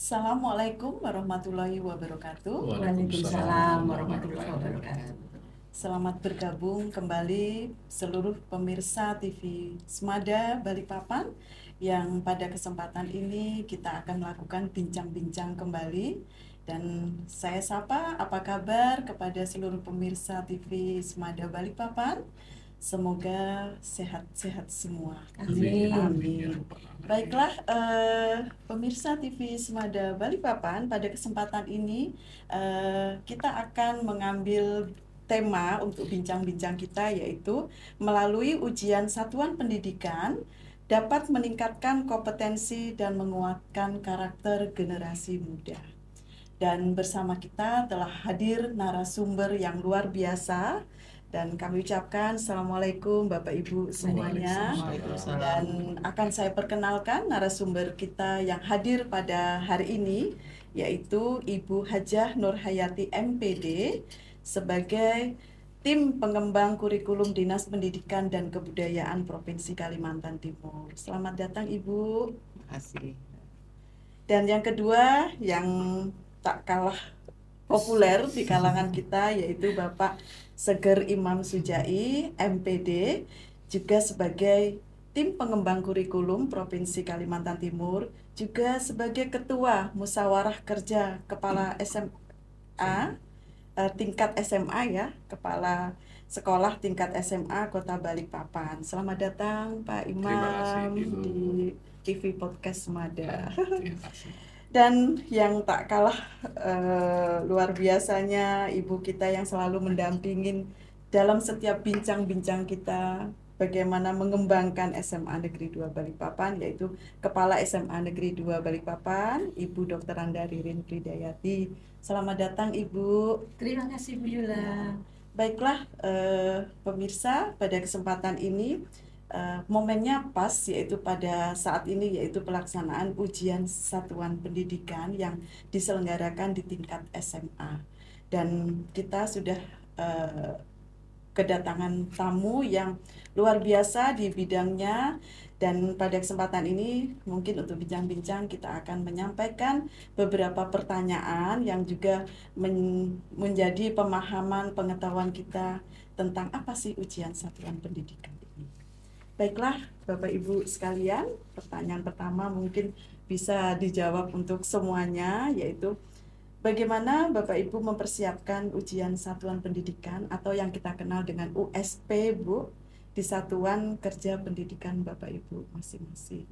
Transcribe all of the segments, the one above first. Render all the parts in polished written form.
Assalamualaikum warahmatullahi wabarakatuh. Waalaikumsalam warahmatullahi wabarakatuh. Selamat bergabung kembali seluruh pemirsa TV Semada Balikpapan yang pada kesempatan ini kita akan melakukan bincang-bincang kembali. Dan saya sapa, apa kabar kepada seluruh pemirsa TV Semada Balikpapan? Semoga sehat-sehat semua. Amin. Amin. Baiklah, pemirsa TV Semada Balikpapan, pada kesempatan ini kita akan mengambil tema untuk bincang-bincang kita, yaitu melalui ujian satuan pendidikan dapat meningkatkan kompetensi dan menguatkan karakter generasi muda. Dan bersama kita telah hadir narasumber yang luar biasa. Dan kami ucapkan Assalamualaikum Bapak Ibu semuanya. Dan akan saya perkenalkan narasumber kita yang hadir pada hari ini, yaitu Ibu Hajah Nurhayati MPD sebagai tim pengembang kurikulum Dinas Pendidikan dan Kebudayaan Provinsi Kalimantan Timur. Selamat datang Ibu. Terima kasih. Dan yang kedua yang tak kalah populer di kalangan kita yaitu Bapak Seger Imam Sujai MPD, juga sebagai tim pengembang kurikulum Provinsi Kalimantan Timur, juga sebagai Ketua Musyawarah Kerja Kepala SMA tingkat SMA ya, Kepala Sekolah tingkat SMA Kota Balikpapan. Selamat datang Pak Imam di TV Podcast Semada. Terima kasih. Dan yang tak kalah luar biasanya ibu kita yang selalu mendampingin dalam setiap bincang-bincang kita bagaimana mengembangkan SMA Negeri 2 Balikpapan, yaitu Kepala SMA Negeri 2 Balikpapan, Ibu Dr. Anda Ririn Fridayati. Selamat datang Ibu. Terima kasih Bu Yula. Baiklah pemirsa, pada kesempatan ini momennya pas, yaitu pada saat ini, yaitu pelaksanaan ujian satuan pendidikan yang diselenggarakan di tingkat SMA. Dan kita sudah kedatangan tamu yang luar biasa di bidangnya. Dan pada kesempatan ini mungkin untuk bincang-bincang kita akan menyampaikan beberapa pertanyaan yang juga menjadi pemahaman pengetahuan kita tentang apa sih ujian satuan pendidikan ini. Baiklah Bapak Ibu sekalian, pertanyaan pertama mungkin bisa dijawab untuk semuanya, yaitu bagaimana Bapak Ibu mempersiapkan ujian satuan pendidikan atau yang kita kenal dengan USP Bu di Satuan Kerja Pendidikan Bapak Ibu masing-masing.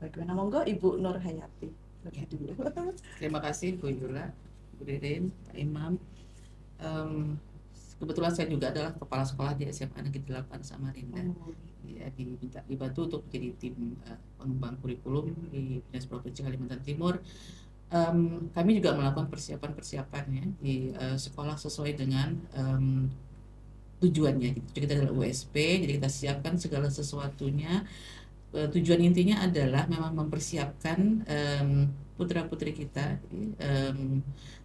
Bagaimana, monggo Ibu Nurhayati lebih dulu. Terima kasih Bu Yula, Bu Ririn, Pak Imam. Kebetulan saya juga adalah kepala sekolah di SMA Negeri 8 Samarinda. Ya, dibantu untuk menjadi tim pengembang kurikulum di Dinas Provinsi Kalimantan Timur. Kami juga melakukan persiapan ya di sekolah sesuai dengan tujuannya. Jadi kita adalah USP, jadi kita siapkan segala sesuatunya. Tujuan intinya adalah memang mempersiapkan putra-putri kita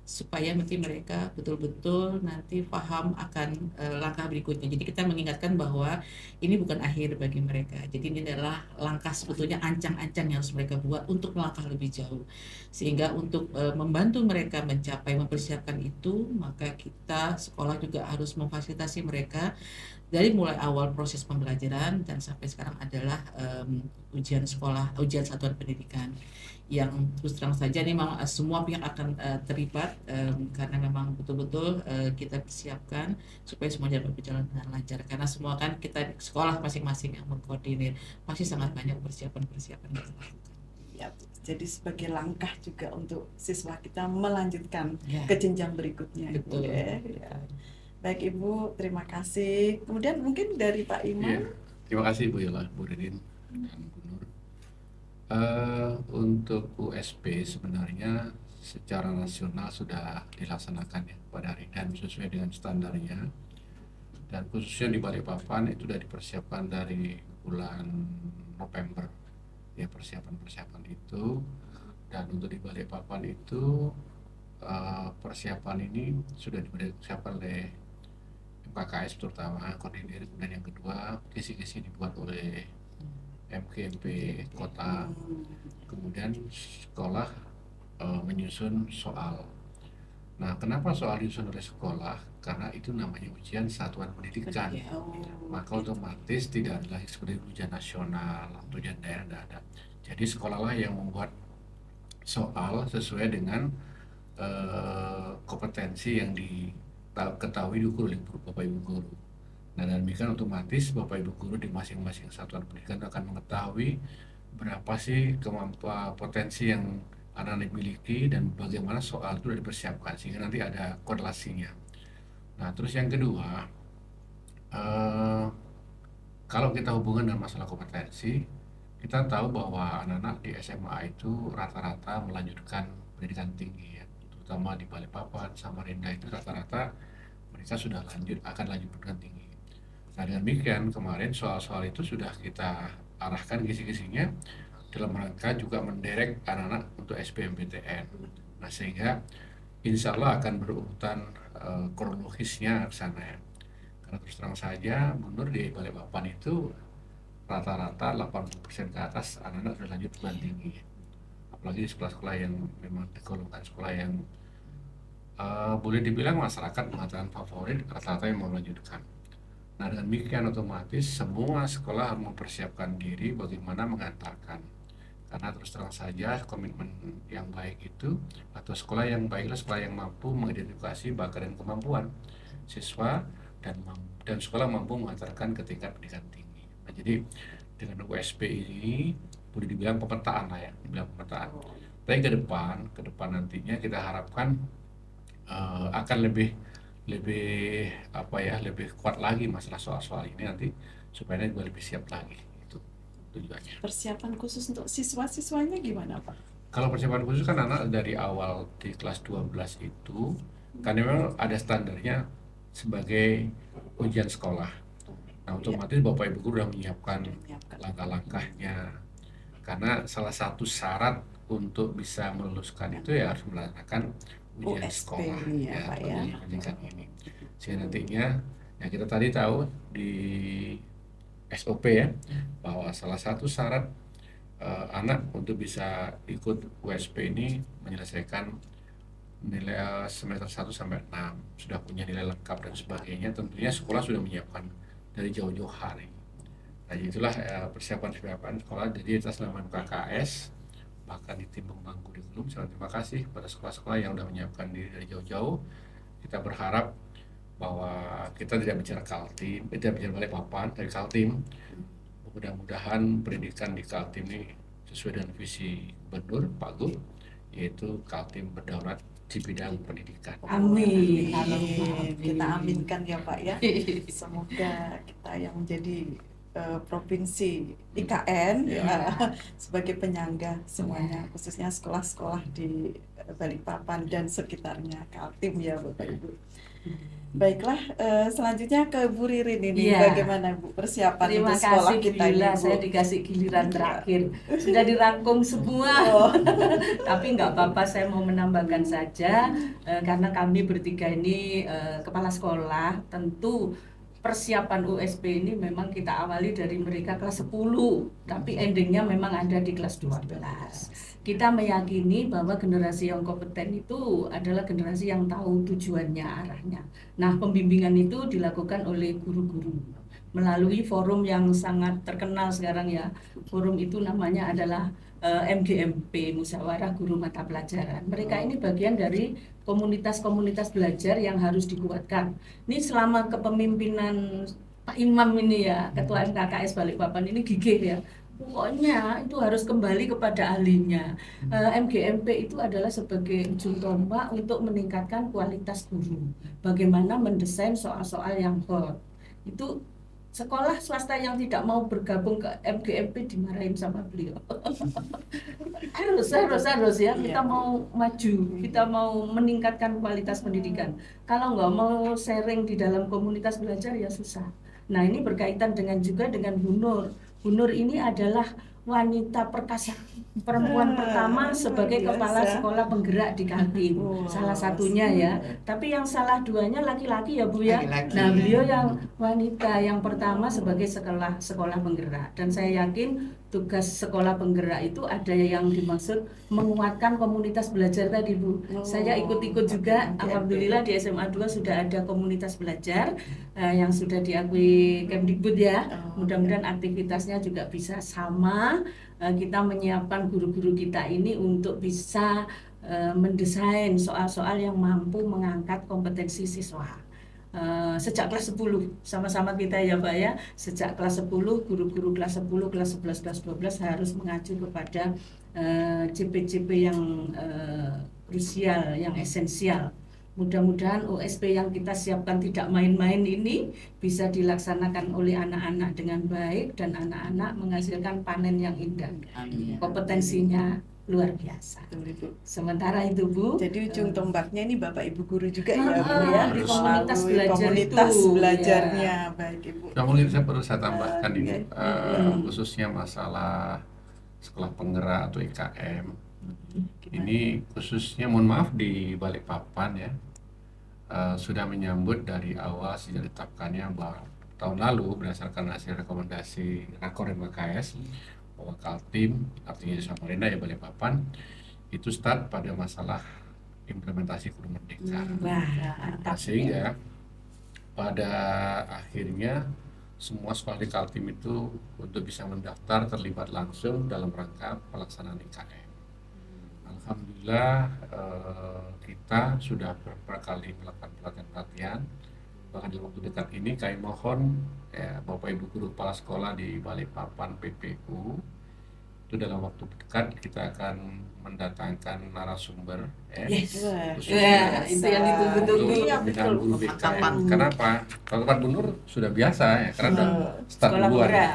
supaya nanti mereka betul-betul nanti paham akan langkah berikutnya. Jadi kita mengingatkan bahwa ini bukan akhir bagi mereka. Jadi ini adalah langkah, sebetulnya ancang-ancang yang harus mereka buat untuk melangkah lebih jauh. Sehingga untuk membantu mereka mencapai, mempersiapkan itu, maka kita sekolah juga harus memfasilitasi mereka dari mulai awal proses pembelajaran dan sampai sekarang adalah ujian satuan pendidikan yang terus terang saja ini memang semua pihak akan terlibat karena memang betul-betul kita persiapkan supaya semua berjalan dengan lancar, karena semua kan kita sekolah masing-masing yang mengkoordinir, masih sangat banyak persiapan yang kita lakukan. Ya, jadi sebagai langkah juga untuk siswa kita melanjutkan Ya. ke jenjang berikutnya. Betul. Ya. Baik Ibu, terima kasih. Kemudian mungkin dari Pak Imam. Ya, terima kasih Bu Yola, Bu Ririn, dan Bu Nur. Untuk USP sebenarnya secara nasional sudah dilaksanakan ya pada hari dan sesuai dengan standarnya. Dan khususnya di Balikpapan itu sudah dipersiapkan dari bulan November ya, persiapan itu. Dan untuk di Balikpapan itu persiapan ini sudah dipersiapkan oleh MKKS terutama koordinir, dan yang kedua kisi-kisi dibuat oleh MKMP kota, kemudian sekolah menyusun soal. Nah, kenapa soal disusun oleh sekolah? Karena itu namanya ujian satuan pendidikan. Ya. Maka otomatis tidak ada lagi seperti ujian nasional atau ujian daerah, tidak ada. Jadi sekolahlah yang membuat soal sesuai dengan kompetensi yang diketahui diukur oleh Bapak Ibu guru. Nah, dan demikian otomatis Bapak Ibu guru di masing-masing satuan pendidikan akan mengetahui berapa sih kemampuan potensi yang anak-anak miliki dan bagaimana soal itu sudah dipersiapkan sehingga nanti ada korelasinya. Nah, terus yang kedua, kalau kita hubungan dengan masalah kompetensi, kita tahu bahwa anak-anak di SMA itu rata-rata melanjutkan pendidikan tinggi ya, terutama di Balikpapan, Samarinda itu rata-rata mereka sudah akan lanjut pendidikan tinggi. Nah, dengan demikian kemarin soal-soal itu sudah kita arahkan kisi-kisinya dalam rangka juga menderek anak-anak untuk SBMPTN. Nah, sehingga insya Allah akan berurutan kronologisnya ke sana ya. Karena terus terang saja menurut di Balikpapan itu rata-rata 80% ke atas anak-anak sudah lanjut perguruan tinggi. Apalagi di sekolah-sekolah yang memang digolongkan sekolah yang boleh dibilang masyarakat mengatakan favorit, rata-rata yang mau melanjutkan. Nah, dengan demikian otomatis semua sekolah harus mempersiapkan diri bagaimana mengantarkan. Karena terus terang saja komitmen yang baik itu atau sekolah yang baiklah sekolah yang mampu mengidentifikasi bakat dan kemampuan siswa dan sekolah mampu mengantarkan ke tingkat pendidikan tinggi. Nah, jadi dengan USP ini boleh dibilang pemetaan lah ya, dibilang pemetaan. Tapi ke depan nantinya kita harapkan akan lebih kuat lagi masalah soal-soal ini nanti supaya juga lebih siap lagi. Itu tujuannya. Persiapan khusus untuk siswa-siswanya gimana, Pak? Kalau persiapan khusus kan anak dari awal di kelas 12 itu kan memang ada standarnya sebagai ujian sekolah. Nah, otomatis Bapak Ibu guru sudah menyiapkan langkah-langkahnya. Karena salah satu syarat untuk bisa meluluskan itu ya harus melaksanakan ujian USP sekolah ini ya, Pak ya. pendidikan ini. Sehingga nantinya ya kita tadi tahu di SOP ya bahwa salah satu syarat anak untuk bisa ikut USP ini menyelesaikan nilai semester 1 sampai 6 sudah punya nilai lengkap dan sebagainya. Tentunya sekolah sudah menyiapkan dari jauh-jauh hari. Nah, itulah persiapan sekolah. Jadi atas nama KKS bahkan di tim pembangku kurikulum, terima kasih kepada sekolah-sekolah yang sudah menyiapkan diri dari jauh-jauh. Kita berharap bahwa kita tidak bicara Kaltim, tidak bicara Balikpapan, dari Kaltim. Mudah-mudahan pendidikan di Kaltim ini sesuai dengan visi Gubernur Pak Gub, yaitu Kaltim berdaulat di bidang pendidikan. Amin. Kita aminkan ya, Pak ya. Semoga kita yang menjadi provinsi IKN sebagai penyangga semuanya, khususnya sekolah-sekolah di Balikpapan dan sekitarnya Kaltim ya, Bapak Ibu. Baiklah, selanjutnya ke Bu Ririn ini, bagaimana Bu persiapan untuk sekolah kita ini? Terima kasih, saya dikasih giliran terakhir, sudah dirangkum semua. Tapi nggak apa-apa, saya mau menambahkan saja, karena kami bertiga ini kepala sekolah, tentu persiapan USP ini memang kita awali dari mereka kelas 10, tapi endingnya memang ada di kelas 12. Kita meyakini bahwa generasi yang kompeten itu adalah generasi yang tahu tujuannya, arahnya. Nah, pembimbingan itu dilakukan oleh guru-guru melalui forum yang sangat terkenal sekarang ya. Forum itu namanya adalah MGMP, Musyawarah Guru Mata Pelajaran. Mereka ini bagian dari komunitas-komunitas belajar yang harus dikuatkan. Ini selama kepemimpinan Pak Imam ini ya, Ketua MKKS Balikpapan ini gigih ya. Pokoknya itu harus kembali kepada ahlinya. MGMP itu adalah sebagai ujung tombak untuk meningkatkan kualitas guru. Bagaimana mendesain soal-soal yang hot. Itu sekolah swasta yang tidak mau bergabung ke MGMP dimarahin sama beliau. harus ya, kita mau maju, kita mau meningkatkan kualitas pendidikan. Kalau nggak mau sharing di dalam komunitas belajar ya susah. Nah, ini berkaitan juga dengan Bu Nur. Bu Nur ini adalah wanita perkasa perempuan pertama sebagai luar kepala biasa. sekolah penggerak di Kaltim. Oh, Salah satunya ya. Tapi yang salah duanya laki-laki ya Bu ya. Laki-laki. Nah, beliau yang wanita yang pertama sebagai sekolah penggerak, dan saya yakin tugas sekolah penggerak itu ada yang dimaksud menguatkan komunitas belajar tadi Bu. Oh, Saya ikut-ikut juga. oke, oke. Alhamdulillah di SMA 2 sudah ada komunitas belajar yang sudah diakui Kemdikbud ya. Oh, Mudah-mudahan aktivitasnya juga bisa sama. Kita menyiapkan guru-guru kita ini untuk bisa mendesain soal-soal yang mampu mengangkat kompetensi siswa. Sejak kelas 10 sama-sama kita ya Pak ya, sejak kelas 10 guru-guru kelas 10, kelas 11, kelas 12 harus mengacu kepada CP-CP yang krusial, yang esensial. Mudah-mudahan OSP yang kita siapkan tidak main-main ini bisa dilaksanakan oleh anak-anak dengan baik dan anak-anak menghasilkan panen yang indah. Amin. Kompetensinya luar biasa. Betul, Ibu. Sementara itu Bu, Jadi ujung tombaknya ini Bapak Ibu guru juga ya Bu ya, di Harus. komunitas melalui belajar komunitas itu, belajarnya, baik Ibu. Nah, mungkin saya perlu saya tambahkan Oke. ini khususnya masalah sekolah penggerak atau IKM. Ini khususnya mohon maaf di Balikpapan ya, sudah menyambut dari awal sejak ditetapkannya bahwa tahun lalu berdasarkan hasil rekomendasi Rakor MKS bahwa Kaltim, artinya Samarinda ya Balikpapan, itu start pada masalah implementasi Guru Merdeka. wah, Nah, mantap. sehingga pada akhirnya semua sekolah di Kaltim itu untuk bisa mendaftar terlibat langsung dalam rangka pelaksanaan IKM. Alhamdulillah kita sudah beberapa kali melakukan pelatihan. Bahkan dalam waktu dekat ini kami mohon ya, Bapak Ibu Guru Kepala Sekolah di Balikpapan PPU itu dalam waktu dekat kita akan mendatangkan narasumber ya, Yes. Wah, Ya, itu yang ditunggu-tunggu. untuk Iya, pembinaan betul. guru BK. Pemantapan. Kenapa? Kalau tempat Bu Nur sudah biasa ya, karena udah start Sekolah duluan. Ya. penggerak.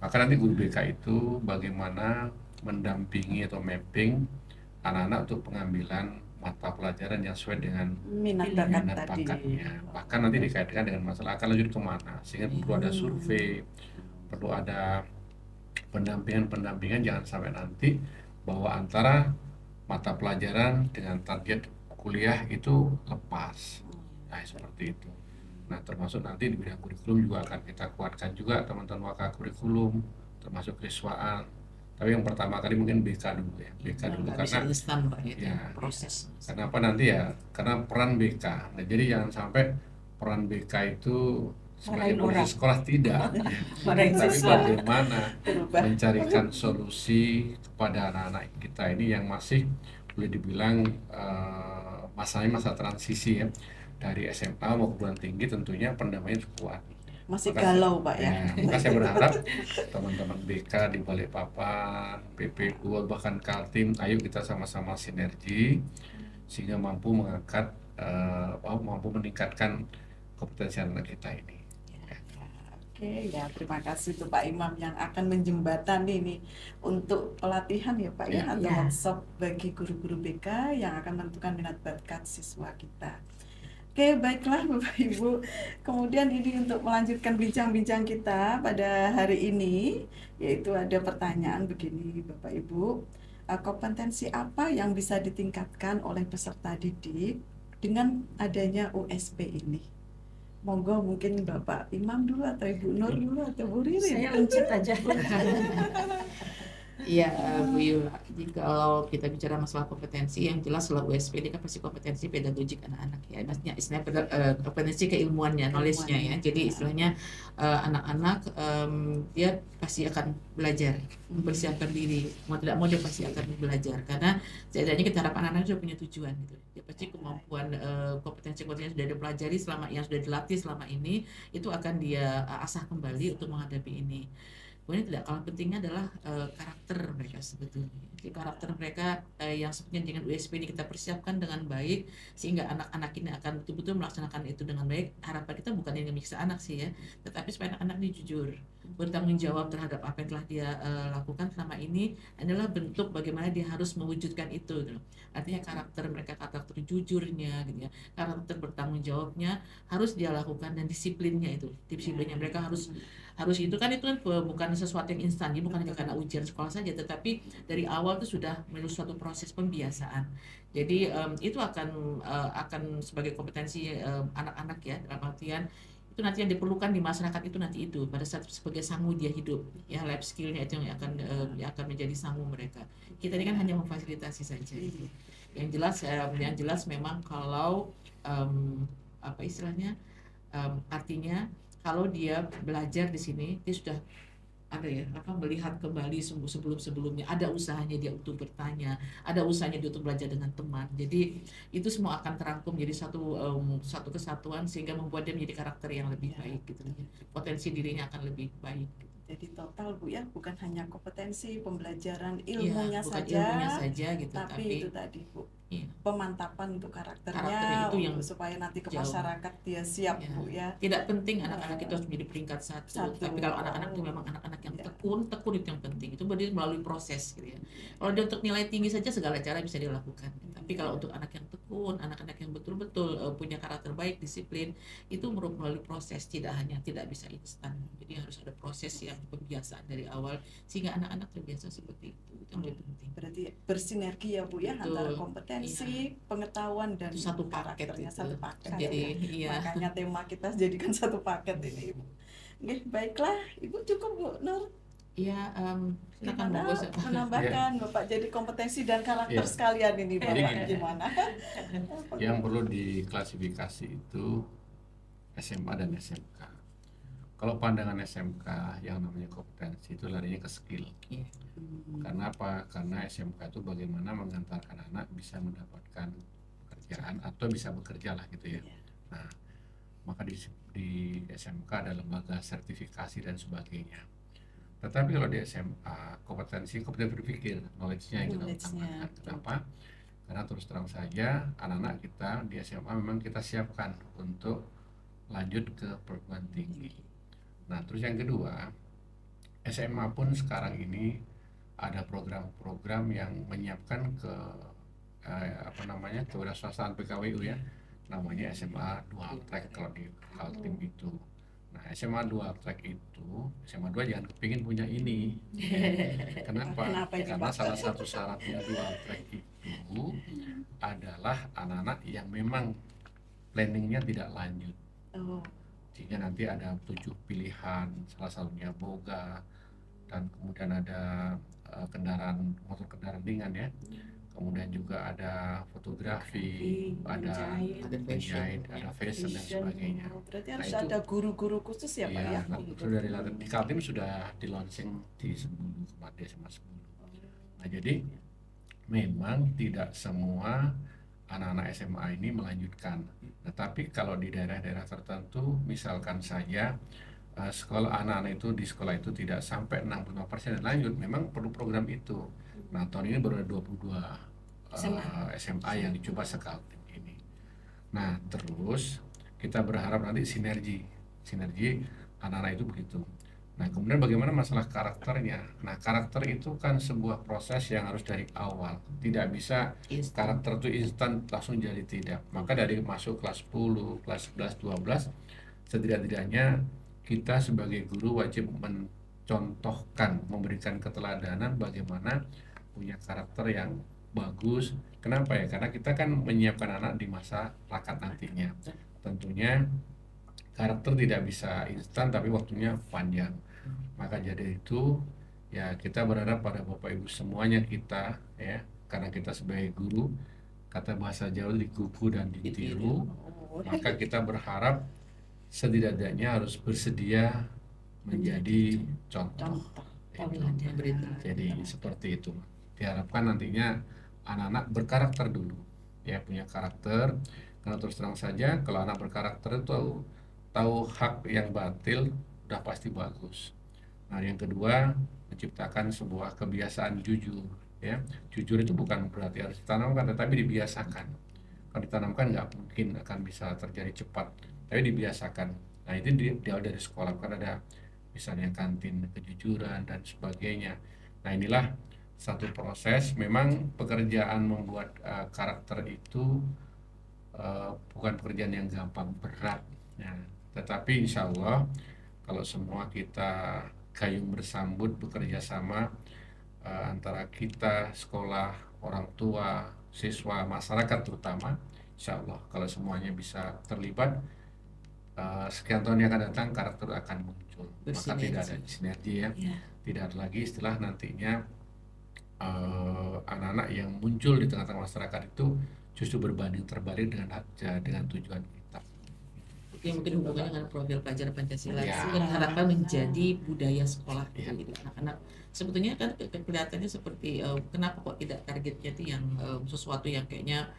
Maka nanti guru BK itu bagaimana mendampingi atau mapping anak-anak untuk pengambilan mata pelajaran yang sesuai dengan minat bakat minat tadi. bakatnya. Bahkan nanti dikaitkan dengan masalah akan lanjut kemana, sehingga perlu ada survei, perlu ada pendampingan jangan sampai nanti bahwa antara mata pelajaran dengan target kuliah itu lepas. Nah, seperti itu. Nah, termasuk nanti di bidang kurikulum juga akan kita kuatkan juga teman-teman waka kurikulum, termasuk keiswaan. Tapi yang pertama kali mungkin BK dulu ya, BK dulu Nggak bisa karena instan Pak ya, ya. proses. kenapa nanti ya, karena peran BK. Nah, jadi jangan sampai peran BK itu sebagai Marahin polisi orang. sekolah tidak, Marahin tapi siswa. bagaimana Berubah. mencarikan solusi kepada anak-anak kita ini yang masih boleh dibilang masanya masa transisi ya, dari SMA mau perguruan tinggi tentunya pendamaian kuat. Masih Maka- galau Pak ya. Maka saya berharap teman-teman BK di Balikpapan, PPU, bahkan Kaltim, ayo kita sama-sama sinergi sehingga mampu mengangkat, mampu meningkatkan kompetensi anak kita ini. Oke, ya terima kasih tuh Pak Imam yang akan menjembatani nih untuk pelatihan ya Pak ya, Ya. atau Ya. workshop bagi guru-guru BK yang akan menentukan minat bakat siswa kita. Oke, baiklah Bapak Ibu. Kemudian ini untuk melanjutkan bincang-bincang kita pada hari ini, yaitu ada pertanyaan begini Bapak Ibu. Kompetensi apa yang bisa ditingkatkan oleh peserta didik dengan adanya USP ini? Monggo mungkin Bapak Imam dulu atau Ibu Nur dulu atau Bu Ririn. Saya uncit aja. Iya, Bu Yula. Jadi kalau kita bicara masalah kompetensi, yang jelas kalau USP ini kan pasti kompetensi pedagogik anak-anak ya. Maksudnya istilahnya kompetensi keilmuannya, knowledge-nya ya. Jadi istilahnya anak-anak dia pasti akan belajar, mempersiapkan diri. Mau tidak mau dia pasti akan belajar. Karena setidaknya kita harap anak-anak sudah punya tujuan gitu. Dia pasti kemampuan kompetensi-kompetensi yang sudah dipelajari selama yang sudah dilatih selama ini itu akan dia asah kembali untuk menghadapi ini. Kemudian tidak kalah pentingnya adalah karakter mereka sebetulnya. Jadi karakter mereka yang sebenarnya dengan USP ini kita persiapkan dengan baik sehingga anak-anak ini akan betul-betul melaksanakan itu dengan baik. Harapan kita bukan yang menyiksa anak sih ya, tetapi supaya anak-anak ini jujur. bertanggung jawab terhadap apa yang telah dia lakukan selama ini adalah bentuk bagaimana dia harus mewujudkan itu gitu. Artinya karakter mereka, karakter jujurnya gitu ya, karakter bertanggung jawabnya harus dia lakukan, dan disiplinnya mereka harus itu kan bukan sesuatu yang instan, jadi bukan hanya karena ujian sekolah saja, tetapi dari awal itu sudah melalui suatu proses pembiasaan. Jadi itu akan sebagai kompetensi anak-anak ya, dalam artian itu nanti yang diperlukan di masyarakat itu nanti itu pada saat sebagai sangu dia hidup ya, life skillnya itu yang akan menjadi sangu mereka. Kita ini kan hanya memfasilitasi saja gitu. Yang jelas memang kalau apa istilahnya, artinya kalau dia belajar di sini dia sudah ada ya melihat kembali sebelum-sebelumnya, ada usahanya dia untuk bertanya, ada usahanya dia untuk belajar dengan teman. Jadi itu semua akan terangkum jadi satu kesatuan sehingga membuat dia menjadi karakter yang lebih baik gitu. Potensi dirinya akan lebih baik gitu. Jadi total Bu ya, bukan hanya kompetensi pembelajaran Iya, ilmunya bukan saja, ilmunya saja gitu, tapi itu tadi Bu, iya, pemantapan untuk karakternya karakter itu yang supaya nanti ke jauh. masyarakat dia siap Ya. Bu ya. Tidak penting anak-anak itu harus menjadi peringkat satu, tapi kalau anak-anak itu memang anak-anak yang Ya. tekun itu yang penting. Itu berarti melalui proses gitu ya. Kalau dia untuk nilai tinggi saja segala cara bisa dilakukan. Tapi kalau untuk anak yang tekun, anak-anak yang betul-betul punya karakter baik, disiplin, itu melalui proses, tidak bisa instan. Jadi harus ada proses yang pembiasaan dari awal sehingga anak-anak terbiasa seperti itu. Itu yang lebih penting. Berarti bersinergi ya Bu ya, Betul, antara kompetensi, pengetahuan dan Itu satu paket karakternya, itu. satu paket. Jadi ya. iya. Makanya tema kita jadikan satu paket ini Ibu. Oke, baiklah Ibu, cukup Bu Nur. Iya, silakan Gimana Bu Bos. menambahkan Bapak jadi kompetensi dan karakter Ya. sekalian ini Bapak, Jadi gimana? Yang perlu diklasifikasi itu SMA dan SMK. Kalau pandangan SMK yang namanya kompetensi itu larinya ke skill. Iya. Karena apa? Karena SMK itu bagaimana mengantarkan anak bisa mendapatkan pekerjaan atau bisa bekerja lah gitu ya. Iya. Nah, maka di SMK ada lembaga sertifikasi dan sebagainya. Tetapi kalau di SMA kompetensi berpikir, knowledge-nya yang kita Knowledge-nya, utamakan. Kenapa? Karena terus terang saja anak-anak kita di SMA memang kita siapkan untuk lanjut ke perguruan tinggi. Nah, terus yang kedua, SMA pun sekarang ini ada program-program yang menyiapkan ke kewirausahaan PKWU ya, namanya SMA dual track kalau di Kaltim itu. Nah, SMA dual track itu, SMA 2 jangan kepingin punya ini. Kenapa? Kenapa ini, Karena Pak? salah satu syaratnya dual track itu adalah anak-anak yang memang planningnya tidak lanjut. Oh, Sehingga nanti ada 7 pilihan, salah satunya boga, dan kemudian ada motor kendaraan ringan ya, kemudian juga ada fotografi, ada penjahit, ada fashion dan sebagainya. berarti Nah, harus itu- ada guru-guru khusus ya Pak ya? Iya, nah, sudah di Kaltim sudah di launching di 10 kemarin SMA 10. Nah, jadi memang tidak semua anak-anak SMA ini melanjutkan. Nah, tapi kalau di daerah-daerah tertentu, misalkan saja sekolah anak-anak itu di sekolah itu tidak sampai 65% dan lanjut, memang perlu program itu. Nah, tahun ini baru ada 22 SMA yang dicoba sekaltim ini. Nah, terus kita berharap nanti sinergi anak-anak itu begitu. Nah, kemudian bagaimana masalah karakternya? Nah, karakter itu kan sebuah proses yang harus dari awal. Tidak bisa karakter itu instan langsung jadi, tidak. Maka dari masuk kelas 10, kelas 11, 12, setidak-tidaknya kita sebagai guru wajib mencontohkan, memberikan keteladanan bagaimana punya karakter yang bagus. Kenapa ya? Karena kita kan menyiapkan anak di masa lakat nantinya. Tentunya karakter tidak bisa instan, tapi waktunya panjang. Maka jadi itu ya kita berharap pada Bapak Ibu semuanya kita ya, karena kita sebagai guru, kata bahasa Jawa dikuku dan ditiru, maka kita berharap setidaknya harus bersedia menjadi contoh. Jadi seperti itu. Diharapkan nantinya anak-anak berkarakter dulu, ya, punya karakter. Karena terus terang saja kalau anak berkarakter itu tahu hak yang batil udah pasti bagus. Nah, yang kedua, menciptakan sebuah kebiasaan jujur, ya. Jujur itu bukan berarti harus ditanamkan, tetapi dibiasakan. Kalau ditanamkan nggak mungkin akan bisa terjadi cepat, tapi dibiasakan. Nah, itu dari sekolah, kan ada misalnya kantin kejujuran dan sebagainya. Nah, inilah satu proses. Memang pekerjaan membuat karakter itu bukan pekerjaan yang gampang, berat. Ya. Tetapi insya Allah kalau semua kita gayung bersambut bekerja sama antara kita, sekolah, orang tua, siswa, masyarakat terutama, insya Allah kalau semuanya bisa terlibat, sekian tahun yang akan datang karakter akan muncul. Maka tidak ada sinergi ya. Tidak ada lagi istilah nantinya anak-anak yang muncul di tengah-tengah masyarakat itu justru berbanding terbalik dengan tujuan kita. Itu mungkin hubungannya dengan profil pelajar Pancasila Ya. yang diharapkan menjadi budaya sekolah gitu anak-anak. Sebetulnya kan kelihatannya seperti kenapa kok tidak targetnya itu yang sesuatu yang kayaknya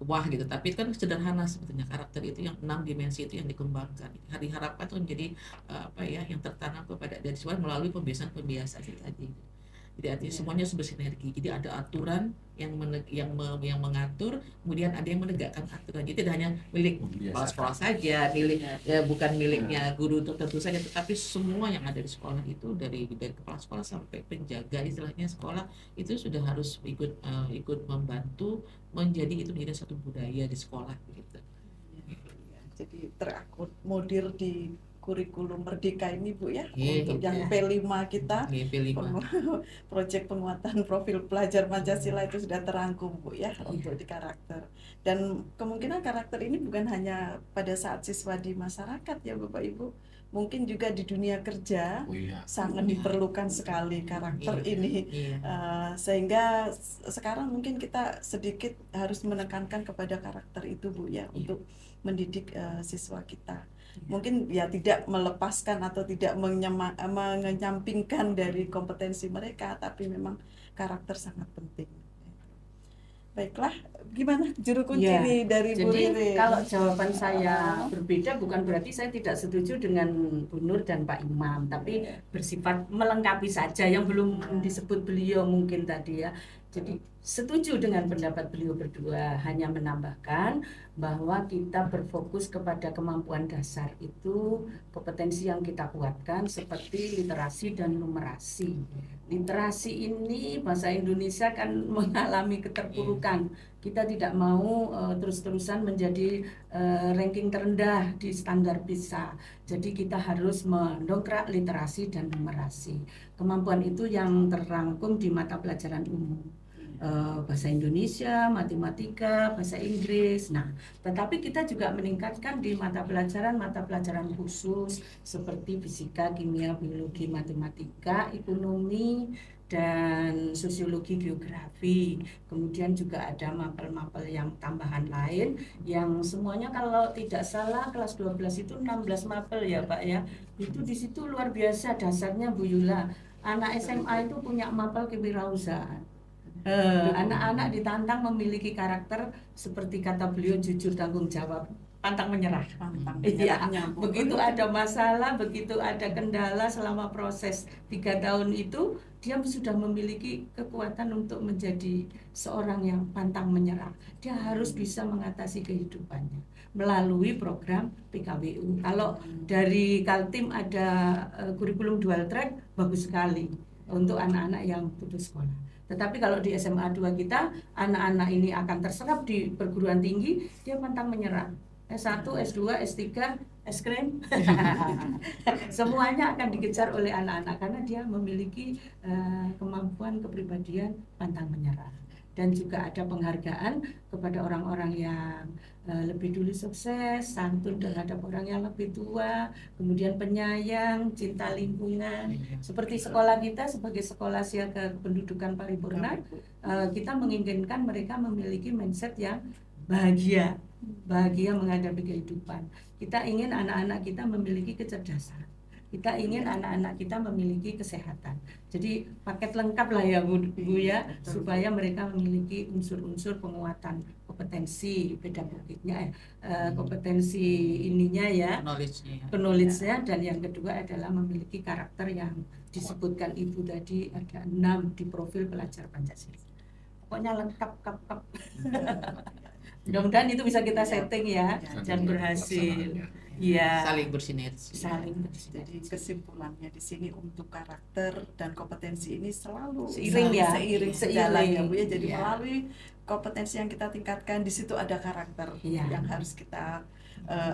wah gitu, tapi kan sederhana sebetulnya karakter itu yang 6 dimensi itu yang dikembangkan. Diharapkan itu menjadi yang tertanam kepada dari siswa melalui pembiasan itu tadi. Jadi artinya semuanya harus bersinergi. Jadi ada aturan yang mengatur, kemudian ada yang menegakkan aturan. Jadi tidak hanya milik kepala sekolah saja, bukan miliknya guru tertentu saja, tetapi semua yang ada di sekolah itu dari kepala sekolah sampai penjaga istilahnya sekolah itu sudah harus ikut membantu menjadi satu budaya di sekolah gitu. Jadi terakomodir di kurikulum Merdeka ini Bu ya, untuk Iya. yang P5 kita, P5. proyek penguatan profil pelajar Pancasila itu sudah terangkum Bu ya, untuk di karakter. Dan kemungkinan karakter ini bukan hanya pada saat siswa di masyarakat ya Bapak Ibu, mungkin juga di dunia kerja sangat diperlukan sekali karakter ini. Sehingga sekarang mungkin kita sedikit harus menekankan kepada karakter itu Bu ya, untuk mendidik siswa kita. Mungkin ya tidak melepaskan atau tidak menyampingkan dari kompetensi mereka, tapi memang karakter sangat penting. Baiklah, gimana juru kunci nih dari Bu Riri? Jadi kalau jawaban saya berbeda bukan berarti saya tidak setuju dengan Bu Nur dan Pak Imam, tapi bersifat melengkapi saja yang belum disebut beliau mungkin tadi ya. Jadi setuju dengan pendapat beliau berdua, hanya menambahkan bahwa kita berfokus kepada kemampuan dasar itu, kompetensi yang kita kuatkan seperti literasi dan numerasi. Literasi ini bahasa Indonesia kan mengalami keterpurukan. Kita tidak mau terus-terusan menjadi ranking terendah di standar PISA. Jadi kita harus mendongkrak literasi dan numerasi. Kemampuan itu yang terangkum di mata pelajaran umum. Bahasa Indonesia, matematika, bahasa Inggris. Nah, tetapi kita juga meningkatkan di mata pelajaran khusus seperti fisika, kimia, biologi, matematika, ekonomi, dan sosiologi, geografi. Kemudian juga ada mapel-mapel yang tambahan lain yang semuanya kalau tidak salah kelas 12 itu 16 mapel ya Pak ya. Itu di situ luar biasa dasarnya Bu Yula. Anak SMA itu punya mapel kewirausahaan. Anak-anak ditantang memiliki karakter seperti kata beliau, jujur, tanggung jawab, pantang menyerah. Iya, begitu ada masalah, begitu ada kendala selama proses 3 tahun itu, dia sudah memiliki kekuatan untuk menjadi seorang yang pantang menyerah. Dia harus bisa mengatasi kehidupannya melalui program PKWU. Kalau dari Kaltim ada kurikulum dual track, bagus sekali untuk anak-anak yang putus sekolah. Tetapi kalau di SMA 2 kita, anak-anak ini akan terserap di perguruan tinggi, dia pantang menyerah. S1, S2, S3, es krim. Semuanya akan dikejar oleh anak-anak karena dia memiliki kemampuan kepribadian pantang menyerah. Dan juga ada penghargaan kepada orang-orang yang lebih dulu sukses, santun terhadap orang yang lebih tua, kemudian penyayang, cinta lingkungan. Seperti sekolah kita sebagai sekolah siaga kependudukan paripurna, kita menginginkan mereka memiliki mindset yang bahagia menghadapi kehidupan. Kita ingin anak-anak kita memiliki kecerdasan. Kita ingin anak-anak kita memiliki kesehatan. Jadi paket lengkap lah ya Bu ya, supaya mereka memiliki unsur-unsur penguatan kompetensi pedagogiknya, kompetensi ininya ya, knowledge-nya, dan yang kedua adalah memiliki karakter yang disebutkan Ibu tadi, ada 6 di profil pelajar Pancasila. Pokoknya lengkap. Mudah-mudahan itu bisa kita setting ya dan berhasil. Iya. saling bersinergi. Saling Jadi kesimpulannya di sini untuk karakter dan kompetensi ini selalu Seiring ya. seiring Iya. sejalan ya Bu ya. Seiring, Jadi iya. melalui kompetensi yang kita tingkatkan di situ ada karakter Iya. yang harus kita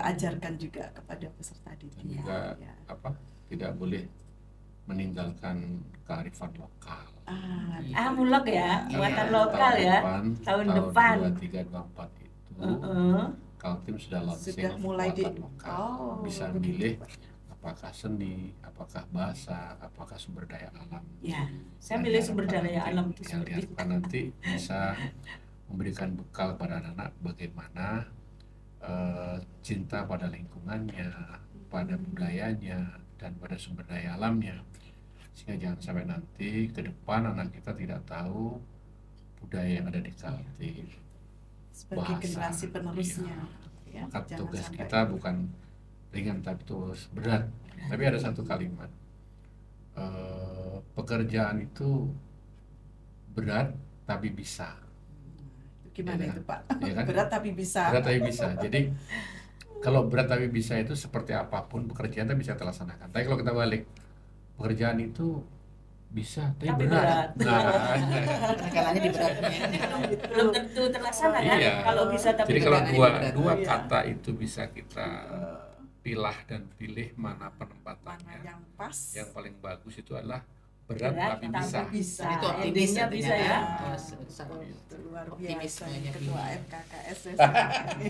ajarkan juga kepada peserta Dan didik. juga Ya. tidak boleh meninggalkan kearifan lokal. Mulak ya, Iya. muatan lokal ya. Tahun depan. 23-24 itu Heeh. Kaltim sudah launching Sudah mulai muatan lokal. Bisa begitu. milih apakah seni, apakah bahasa, apakah sumber daya alam. Ya, saya Dan milih sumber diharapkan daya nanti- alam itu yang seperti diharapkan nanti bisa memberikan bekal pada anak-anak bagaimana cinta pada lingkungannya, pada budayanya, dan pada sumber daya alamnya. Sehingga jangan sampai nanti ke depan anak kita tidak tahu budaya yang ada di Kaltim. Sebagai bahasa. generasi penerusnya. Ya, Maka jangan tugas sampai- kita bukan ringan tapi terus berat. Tapi ada satu kalimat, pekerjaan itu berat tapi bisa. Gimana Ya, itu Pak? ya kan? Berat tapi bisa. Berat tapi bisa. Jadi kalau berat tapi bisa itu seperti apapun pekerjaan tapi bisa terlaksanakan. Tapi kalau kita balik, pekerjaan itu bisa tapi Tapi berat. berat. Nah, Tekanannya di beratnya. belum tentu terlaksana kan? Iya. Kalau bisa tapi jadi kalau tekanannya dua berat. dua Iya. kata itu bisa kita pilah dan pilih mana Mana penempatannya. yang pas? Yang paling bagus itu adalah berat Berat tapi tapi bisa. bisa. Itu optimis Endingnya artinya bisa ya. Itu luar biasa Optimismenya Ketua tinggi. FKKS.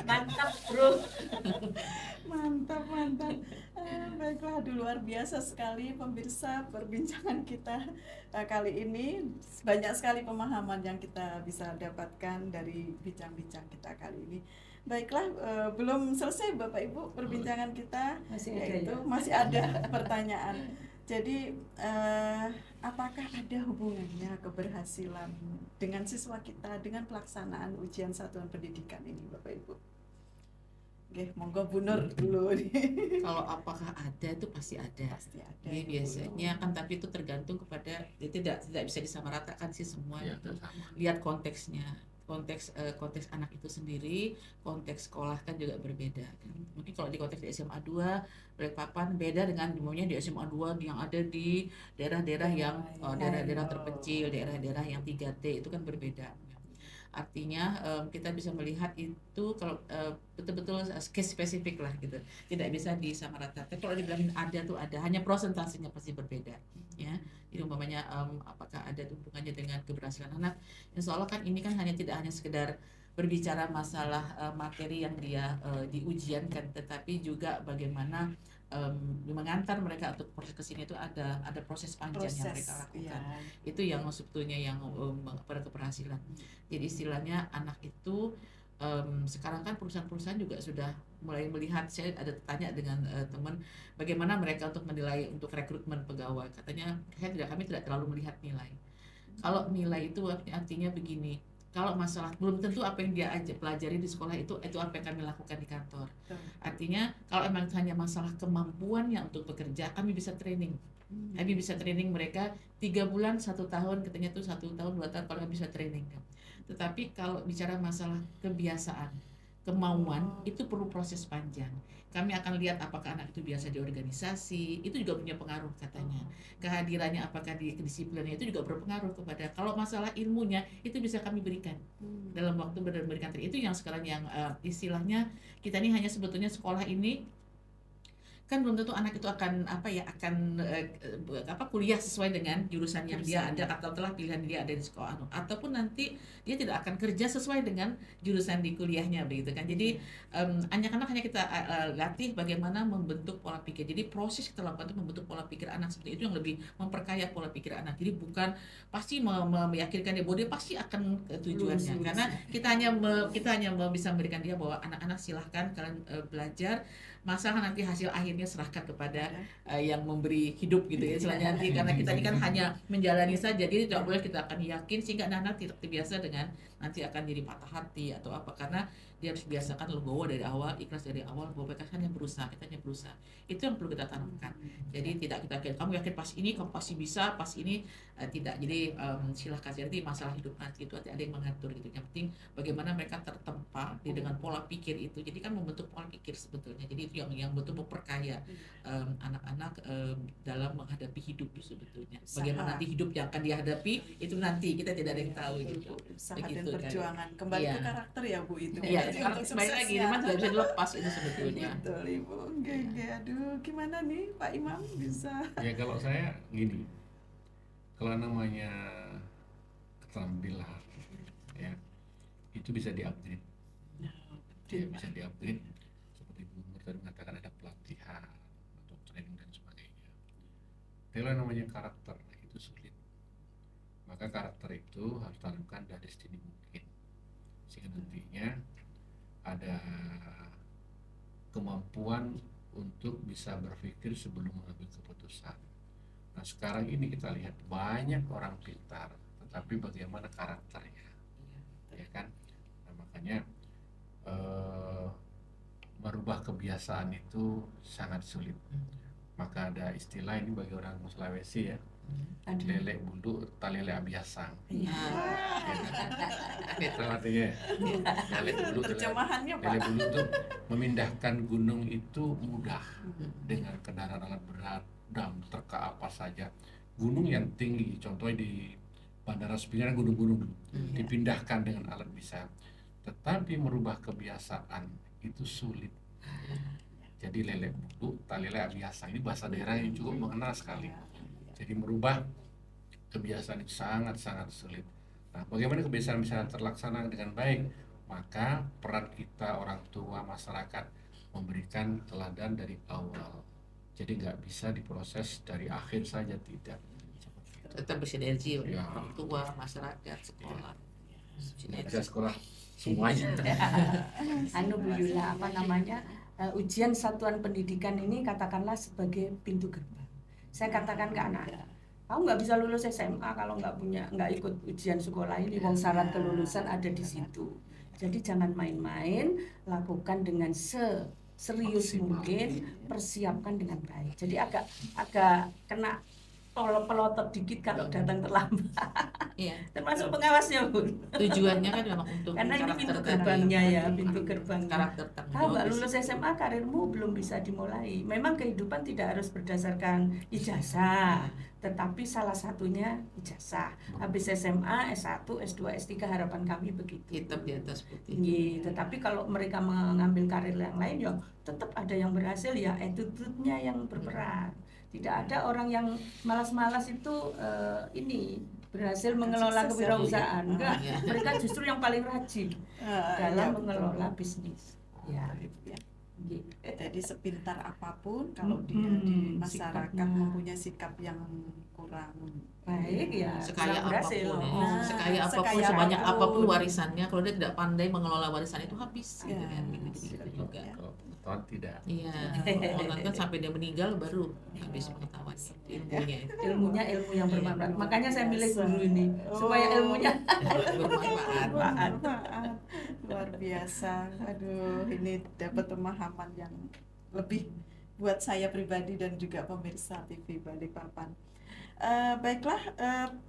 Mantap bro. Mantap, mantap. Baiklah, aduh, luar biasa sekali pemirsa perbincangan kita kali ini. Banyak sekali pemahaman yang kita bisa dapatkan dari bincang-bincang kita kali ini. Baiklah, belum selesai Bapak Ibu perbincangan kita, Masih ada yaitu ya? masih ada pertanyaan. Jadi, apakah ada hubungannya keberhasilan dengan siswa kita dengan pelaksanaan ujian satuan pendidikan ini, Bapak Ibu? Oke, monggo Bu Nur dulu nih. Kalau apakah ada itu pasti ada. Pasti ada. Jadi Bu. biasanya kan tapi itu tergantung kepada tidak bisa disamaratakan sih semua Ya, gitu. sama. Lihat konteksnya. Konteks anak itu sendiri, konteks sekolah kan juga berbeda kan. Mungkin kalau di konteks di SMA 2 Balikpapan beda dengan umumnya di SMA 2 yang ada di daerah-daerah yang daerah-daerah terpencil, daerah-daerah yang 3T itu kan berbeda. Artinya kita bisa melihat itu kalau betul-betul case spesifik lah gitu, tidak bisa disamaratakan. Tapi kalau dibilangin ada tuh ada, hanya prosentasenya pasti berbeda ya. Jadi umpamanya apakah ada hubungannya dengan keberhasilan anak? Insya Allah kan ini kan tidak hanya sekedar berbicara masalah materi yang dia diujiankan, tetapi juga bagaimana mengantar mereka untuk proses kesini itu ada proses panjang yang mereka lakukan. ya. Itu yang sebetulnya yang pada keberhasilan. Jadi istilahnya anak itu sekarang kan perusahaan-perusahaan juga sudah mulai melihat. Saya ada tanya dengan teman bagaimana mereka untuk menilai untuk rekrutmen pegawai. Katanya kami tidak terlalu melihat nilai. Kalau nilai itu artinya begini. Kalau masalah belum tentu apa yang dia pelajari di sekolah itu apa yang kami lakukan di kantor. Artinya kalau emang hanya masalah kemampuannya untuk bekerja, kami bisa training. Kami bisa training mereka 3 bulan, 1 tahun, katanya tuh 1 tahun, 2 tahun kalau bisa training. Tetapi kalau bicara masalah kebiasaan, kemauan, itu perlu proses panjang. Kami akan lihat apakah anak itu biasa di organisasi, itu juga punya pengaruh katanya. Kehadirannya apakah di kedisiplinnya itu juga berpengaruh kepada. Kalau masalah ilmunya itu bisa kami berikan dalam waktu berikan. Itu yang sekarang yang istilahnya kita ini hanya sebetulnya sekolah ini kan belum tentu anak itu akan kuliah sesuai dengan jurusan yang dia ada atau telah pilihan dia ada di sekolah, ataupun nanti dia tidak akan kerja sesuai dengan jurusan di kuliahnya begitu kan. Jadi anak-anak hanya kita latih bagaimana membentuk pola pikir. Jadi proses kita lakukan itu membentuk pola pikir anak seperti itu yang lebih memperkaya pola pikir anak. Jadi bukan pasti meyakinkan dia bahwa dia pasti akan tujuannya, karena kita hanya bisa memberikan dia bahwa anak-anak silahkan kalian belajar. Masalah nanti hasil akhirnya serahkan kepada yang memberi hidup gitu ya istilahnya nanti, karena kita ini kan hanya menjalani saja. Jadi tidak boleh kita akan yakin sehingga anak-anak tidak terbiasa dengan nanti akan jadi patah hati atau apa, karena dia harus biasakan legowo dari awal, ikhlas dari awal bahwa mereka hanya berusaha, kita hanya berusaha. Itu yang perlu kita tanamkan. Jadi tidak kita yakin, kamu yakin pas ini kamu pasti bisa, pas ini tidak. Jadi silahkan, jadi masalah hidup nanti itu ada yang mengatur gitu. Yang penting bagaimana mereka tertempa dengan pola pikir itu. Jadi kan membentuk pola pikir sebetulnya. Jadi itu yang betul memperkaya anak-anak dalam menghadapi hidup sebetulnya. Bagaimana nanti hidup yang akan dihadapi itu nanti kita tidak ada yang tahu gitu. Usaha dan Begitu, kan. perjuangan kembali ke karakter ya Bu itu. Iya, Untuk kalau kembali lagi, suksesnya. memang tidak bisa dilepas itu sebetulnya. Betul Ibu. Oke, aduh, gimana nih Pak Imam bisa? Ya kalau saya gini, kalau namanya keterampilan ya itu bisa di-upgrade. Ya, bisa di-upgrade seperti Bu Nur tadi mengatakan ada pelatihan atau training dan sebagainya. Kalau namanya karakter itu sulit. Maka karakter itu harus tanamkan dari sedini mungkin. Sehingga nantinya ada kemampuan untuk bisa berpikir sebelum mengambil keputusan. Nah sekarang ini kita lihat banyak orang pintar, tetapi bagaimana karakternya, ya kan? Nah, makanya merubah kebiasaan itu sangat sulit. Maka ada istilah ini bagi orang Sulawesi ya, lelek bulu talele abiasang. Itu artinya lelek bulu Terjemahannya Pak. lelek bulu itu memindahkan gunung itu mudah dengan kendaraan alat berat, dump truk apa saja. Gunung yang tinggi, contohnya di Bandara Sepinggan gunung-gunung dulu, dipindahkan dengan alat bisa. Tetapi merubah kebiasaan itu sulit. Jadi lelek bulu, talele abiasang ini bahasa daerah yang cukup mengenal sekali. Jadi merubah kebiasaan itu sangat-sangat sulit. Nah, bagaimana kebiasaan bisa terlaksana dengan baik? Maka peran kita orang tua, masyarakat memberikan teladan dari awal. Jadi nggak bisa diproses dari akhir saja, tidak. Tetap bersinergi Ya. orang tua, masyarakat, sekolah. Bisa sekolah semuanya. Bu Yula, apa namanya, ujian satuan pendidikan ini katakanlah sebagai pintu gerbang. Saya katakan ke anak, kamu nggak bisa lulus SMA kalau nggak ikut ujian sekolah ini. Wong syarat kelulusan ada di situ. Jadi jangan main-main, lakukan dengan serius mungkin, persiapkan dengan baik. Jadi agak kena pelotot dikit kalau datang terlambat. Iya. Termasuk pengawasnya Bu. Tujuannya kan memang untuk Karena ini karakter pintu tadi. gerbangnya ya, pintu gerbang. Karakter tanggung Tahu nggak jawab. lulus SMA karirmu belum bisa dimulai. Memang kehidupan tidak harus berdasarkan ijazah, tetapi salah satunya ijazah. Habis SMA, S1, S2, S3 harapan kami begitu. Hitam di atas putih. Iya, tetapi kalau mereka mengambil karir yang lain ya tetap ada yang berhasil ya, attitude-nya yang berperan. Tidak ada orang yang malas-malas itu ini berhasil mengelola sukses ya, kewirausahaan. Bu, ya. Enggak, Iya. mereka justru yang paling rajin dalam Iya, mengelola betul. bisnis. Ya, Ya. gitu. Jadi sepintar apapun kalau dia di masyarakat sikapnya mempunyai sikap yang kurang baik ya, Sekaya kurang berhasil. apapun, ya. Nah, sekaya apapun, sekaya sebanyak apapun. apapun warisannya, kalau dia tidak pandai mengelola warisan itu habis. Gitu Ya, kan. Gitu juga. ya. Kalau pengetahuan tidak. Iya, orang kan sampai dia meninggal baru habis pengetahuan ilmunya itu Ilmunya ilmu yang bermanfaat. Iya. Makanya saya milih guru ini supaya ilmunya bermanfaat. Bermanfaat. Luar biasa. Aduh, ini dapat pemahaman yang lebih buat saya pribadi dan juga pemirsa TV Balikpapan. Baiklah,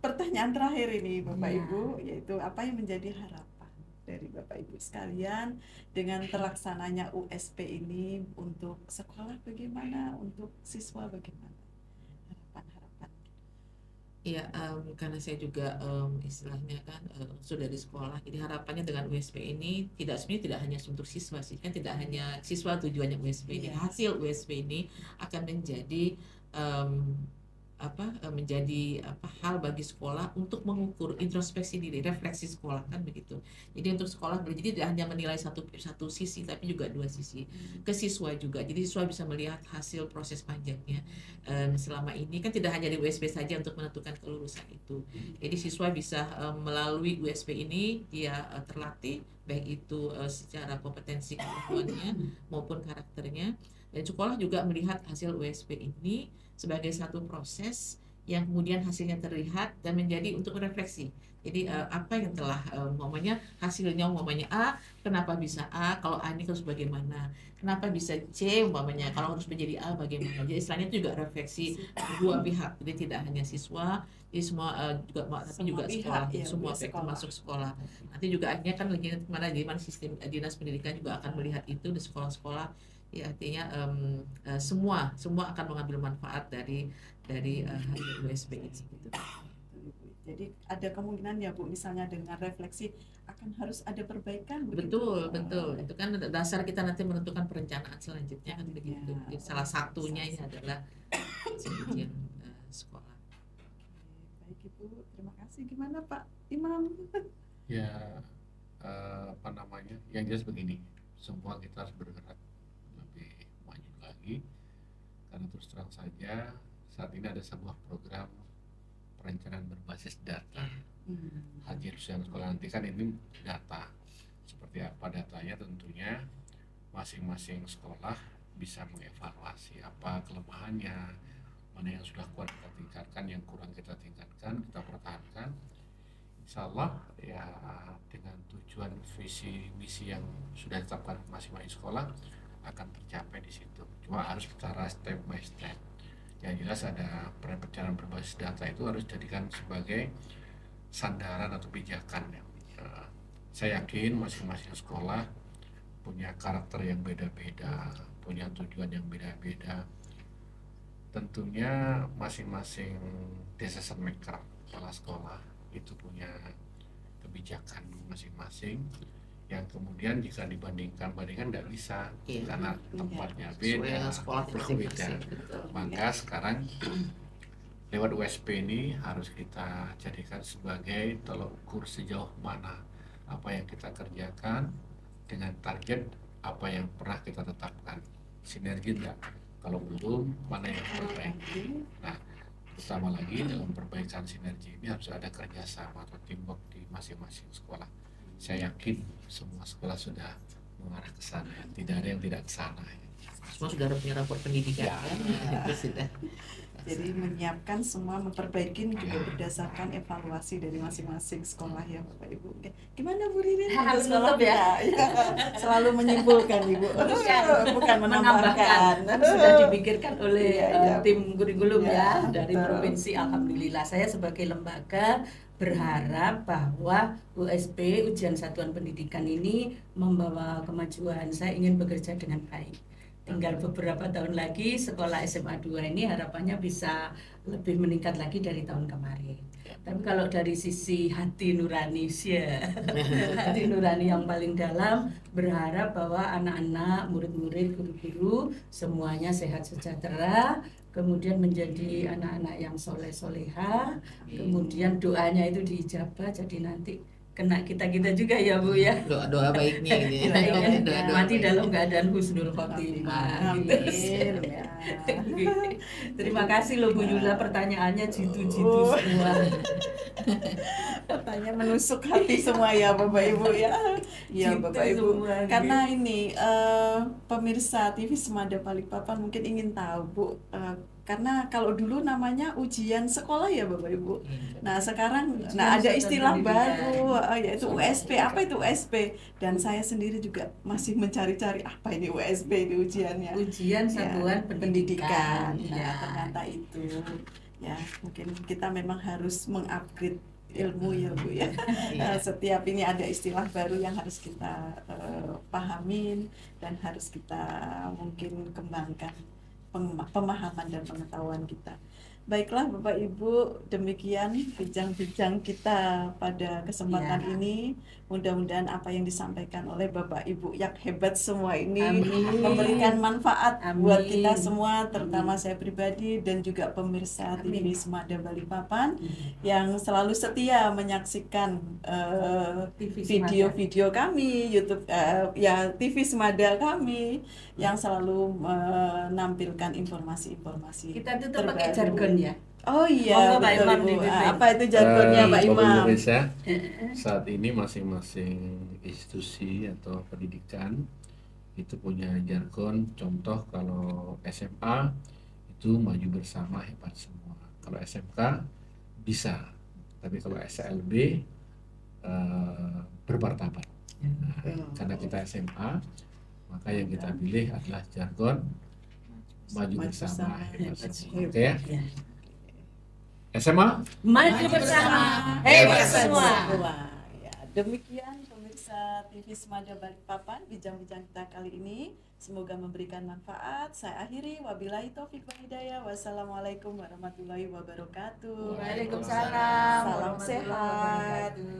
pertanyaan terakhir ini Bapak Ya. Ibu, yaitu apa yang menjadi harapan dari Bapak Ibu sekalian dengan terlaksananya USP ini untuk sekolah bagaimana, untuk siswa bagaimana? Harapan-harapan. Iya, karena saya juga istilahnya kan sudah di sekolah, jadi harapannya dengan USP ini sebenarnya tidak hanya untuk siswa sih, kan tidak hanya siswa tujuannya USP ini, Iya. hasil USP ini akan menjadi menjadi hal bagi sekolah untuk mengukur introspeksi diri, refleksi sekolah kan begitu. Jadi untuk sekolah jadi tidak hanya menilai satu sisi tapi juga dua sisi. Ke siswa juga. Jadi siswa bisa melihat hasil proses panjangnya selama ini kan tidak hanya di USP saja untuk menentukan kelulusan itu. Jadi siswa bisa melalui USP ini dia terlatih baik itu secara kompetensi kemampuannya maupun karakternya. Dan sekolah juga melihat hasil USP ini sebagai satu proses yang kemudian hasilnya terlihat dan menjadi untuk refleksi. Jadi apa yang telah umpamanya hasilnya umpamanya A, kenapa bisa A? Kalau A ini harus bagaimana? Kenapa bisa C umpamanya? Kalau harus menjadi A bagaimana? Jadi istilahnya itu juga refleksi kedua pihak. Jadi tidak hanya siswa, jadi semua juga tapi Semua juga pihak, sekolah, ya, semua Bu, pihak sekolah. termasuk sekolah. Nanti juga akhirnya kan lagi mana di mana sistem dinas pendidikan juga akan melihat itu di sekolah-sekolah. Ya, artinya semua akan mengambil manfaat dari hasil USP ini gitu. Jadi ada kemungkinan ya Bu, misalnya dengan refleksi akan harus ada perbaikan Betul, betul. Itu kan dasar kita nanti menentukan perencanaan selanjutnya kan begitu. Ya. Jadi salah satunya ini adalah ujian sekolah. Baik Ibu, terima kasih. Gimana Pak Imam? Ya, apa namanya? Yang jelas begini, semua kita harus bergerak lebih maju lagi, karena terus terang saja saat ini ada sebuah program perencanaan berbasis data. Hasil sekolah nanti kan ini data. Seperti apa datanya, tentunya masing-masing sekolah bisa mengevaluasi apa kelemahannya, mana yang sudah kuat kita tingkatkan, yang kurang kita tingkatkan, kita pertahankan. Insya Allah ya, dengan tujuan visi misi yang sudah ditetapkan masing-masing sekolah akan tercapai di situ. Cuma harus bicara step by step. Yang jelas ada perencanaan berbasis data itu harus dijadikan sebagai sandaran atau pijakan ya. Saya yakin masing-masing sekolah punya karakter yang beda-beda, punya tujuan yang beda-beda. Tentunya masing-masing decision maker, kepala sekolah itu punya kebijakan masing-masing yang kemudian jika dibandingkan nggak bisa, karena tempatnya beda, berbeda. Maka sekarang lewat USP ini harus kita jadikan sebagai tolok ukur sejauh mana apa yang kita kerjakan dengan target apa yang pernah kita tetapkan. Sinergi enggak? Kalau belum, mana yang terbaik? Nah, terutama lagi dalam perbaikan sinergi ini harus ada kerjasama atau teamwork di masing-masing sekolah. Saya yakin semua sekolah sudah mengarah ke sana, tidak ada yang tidak ke sana. Semua sudah punya rapor pendidikan Ya. kan? Itu sudah. Jadi menyiapkan semua, memperbaiki juga berdasarkan evaluasi dari masing-masing sekolah ya Bapak Ibu. Oke. Gimana Bu Ririn? Harus Sekolah tutup ya? kita, selalu menyimpulkan Ibu. Bukan menambahkan. Sudah dipikirkan oleh Iya, iya. tim kurikulum Ya, ya dari betul. provinsi. Alhamdulillah saya sebagai lembaga berharap bahwa USP ujian satuan pendidikan ini membawa kemajuan. Saya ingin bekerja dengan baik. Tinggal beberapa tahun lagi sekolah SMA 2 ini harapannya bisa lebih meningkat lagi dari tahun kemarin. Tapi kalau dari sisi hati nurani hati nurani yang paling dalam, berharap bahwa anak-anak, murid-murid, guru-guru semuanya sehat sejahtera, kemudian menjadi anak-anak yang soleh-soleha, kemudian doanya itu diijabah, jadi nanti kena kita-kita juga ya Bu ya. Doa-doa baiknya gitu ya. Doa-doa Doa-doa mati baik. dalam keadaan husnul khotimah. Amin. Gitu. Ya. Terima kasih loh Bu Yula, pertanyaannya jitu-jitu Oh. semua. Pertanyaan menusuk hati semua ya Bapak Ibu ya. Ya Cinta Bapak Ibu. semua, Karena ini pemirsa TV Semada Balikpapan mungkin ingin tahu Bu, karena kalau dulu namanya ujian sekolah ya Bapak Ibu. Nah sekarang Ujian ada satuan istilah pendidikan. baru yaitu USP. Apa itu USP? Dan saya sendiri juga masih mencari-cari apa ini USP ini ujiannya. Ujian satuan Ya, pendidikan. Nah, Ya. ternyata itu ya mungkin kita memang harus mengupgrade ilmu ya Bu ya. Iya. Setiap ini ada istilah baru yang harus kita pahamin dan harus kita mungkin kembangkan pemahaman dan pengetahuan kita. Baiklah Bapak Ibu, demikian bincang-bincang kita pada kesempatan Ya. ini. Mudah-mudahan apa yang disampaikan oleh Bapak Ibu yang hebat semua ini Amin. memberikan manfaat Amin. buat kita semua, terutama Amin. saya pribadi dan juga pemirsa Amin. TV Semada Balikpapan yang selalu setia menyaksikan TV Semada. video-video kami, YouTube ya TV Semada kami yang selalu menampilkan informasi-informasi Kita tutup pakai terbaru. jargon ya. Oh iya, Monggo, Pak betul, Imam Ibu. dipimpin. Apa itu jargonnya Pak Bapak Imam? Indonesia, saat ini masing-masing institusi atau pendidikan itu punya jargon. Contoh kalau SMA itu maju bersama hebat semua. Kalau SMK bisa, tapi kalau SLB bermartabat. Nah, karena kita SMA, maka yang kita pilih adalah jargon maju bersama, hebat semua. Oke ya? SMA Maju bersama, hebat semua. Ya, demikian pemirsa TV Semada Balikpapan, bincang-bincang kita kali ini. Semoga memberikan manfaat. Saya akhiri, wabillahi taufiq wal hidayah. Wassalamualaikum warahmatullahi wabarakatuh. Waalaikumsalam Salam warahmatullahi sehat. wabarakatuh.